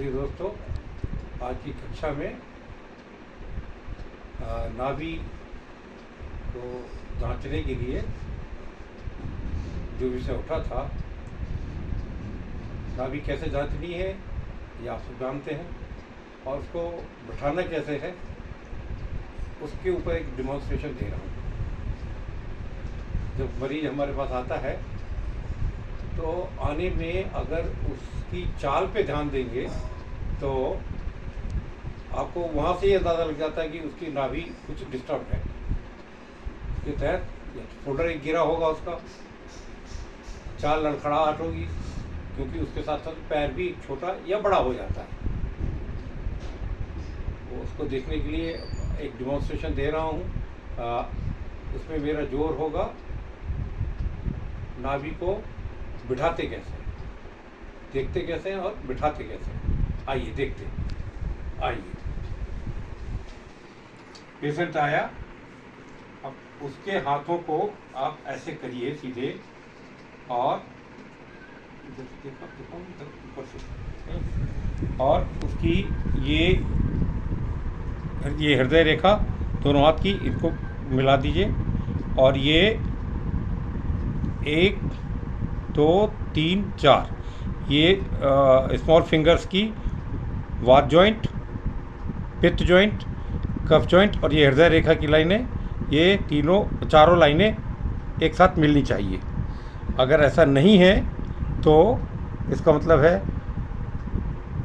प्रिय दोस्तों, आज की कक्षा में नाभि को जांचने के लिए जो विषय उठा था, नाभि कैसे जांचनी है ये आप सब जानते हैं, और उसको बैठाना कैसे है उसके ऊपर एक डिमॉन्स्ट्रेशन दे रहा हूँ। जब मरीज हमारे पास आता है तो आने में अगर उसकी चाल पे ध्यान देंगे तो आपको वहाँ से ही अंदाज़ा लग जाता है कि उसकी नाभि कुछ डिस्टर्ब है। इसके तहत शोल्डर एक गिरा होगा, उसका चाल लड़खड़ाहट होगी, क्योंकि उसके साथ साथ पैर भी छोटा या बड़ा हो जाता है। तो उसको देखने के लिए एक डिमॉन्स्ट्रेशन दे रहा हूँ। उसमें मेरा जोर होगा नाभि को बिठाते कैसे, देखते कैसे हैं और बिठाते कैसे। आइए देखते, आइए। पेशेंट आया, अब उसके हाथों को आप ऐसे करिए सीधे, और उसकी ये हृदय रेखा दोनों हाथ की, इनको मिला दीजिए, और ये 1 2 3 4 ये स्मॉल फिंगर्स की वात जॉइंट, पित्त जॉइंट, कफ जॉइंट और ये हृदय रेखा की लाइनें, ये चारों लाइनें एक साथ मिलनी चाहिए। अगर ऐसा नहीं है तो इसका मतलब है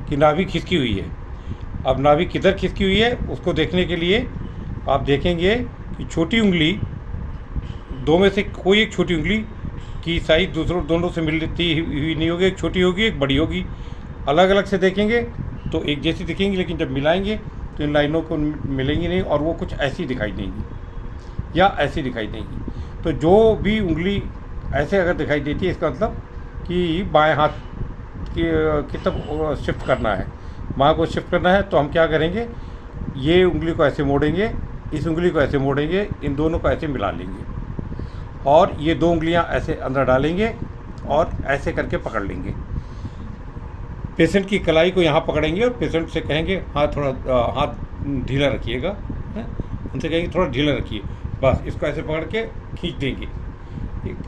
कि नाभि खिसकी हुई है। अब नाभि किधर खिसकी हुई है उसको देखने के लिए आप देखेंगे कि छोटी उंगली, दो में से कोई एक छोटी उंगली की साइज दोनों से मिलती हुई नहीं होगी, एक छोटी होगी एक बड़ी होगी। अलग अलग से देखेंगे तो एक जैसी दिखेंगी, लेकिन जब मिलाएंगे तो इन लाइनों को मिलेंगी नहीं, और वो कुछ ऐसी दिखाई देंगी या ऐसी दिखाई देंगी। तो जो भी उंगली ऐसे अगर दिखाई देती है, इसका मतलब कि बाएं हाथ की तरफ शिफ्ट करना है, बाएं को शिफ्ट करना है। तो हम क्या करेंगे, ये उंगली को ऐसे मोड़ेंगे, इस उंगली को ऐसे मोड़ेंगे, इन दोनों को ऐसे मिला लेंगे, और ये 2 उंगलियां ऐसे अंदर डालेंगे और ऐसे करके पकड़ लेंगे। पेशेंट की कलाई को यहाँ पकड़ेंगे और पेशेंट से कहेंगे हाँ थोड़ा हाथ ढीला रखिएगा, उनसे कहेंगे थोड़ा ढीला रखिए, बस इसको ऐसे पकड़ के खींच देंगे,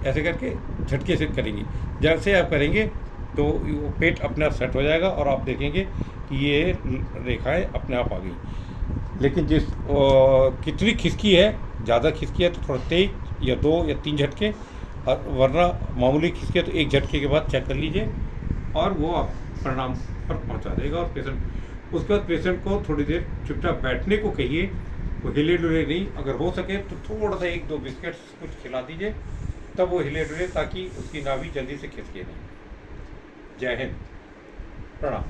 ऐसे करके झटके से करेंगे। जैसे आप करेंगे तो वो पेट अपने आप सेट हो जाएगा और आप देखेंगे कि ये रेखाएं अपने आप आ गई। लेकिन कितनी खिसकी है, ज़्यादा खिसकी है तो थोड़ा तेज या 2 या 3 झटके, और वरना मामूली खिसकी है तो एक झटके के बाद चेक कर लीजिए और वो आप परिणाम पर पहुंचा देगा। और उसके बाद पेशेंट को थोड़ी देर चुपचाप बैठने को कहिए, वो हिले डुले नहीं। अगर हो सके तो थोड़ा सा 1-2 बिस्किट्स कुछ खिला दीजिए, तब वो हिले डुले, ताकि उसकी नाभि जल्दी से खिसके नहीं। जय हिंद, प्रणाम।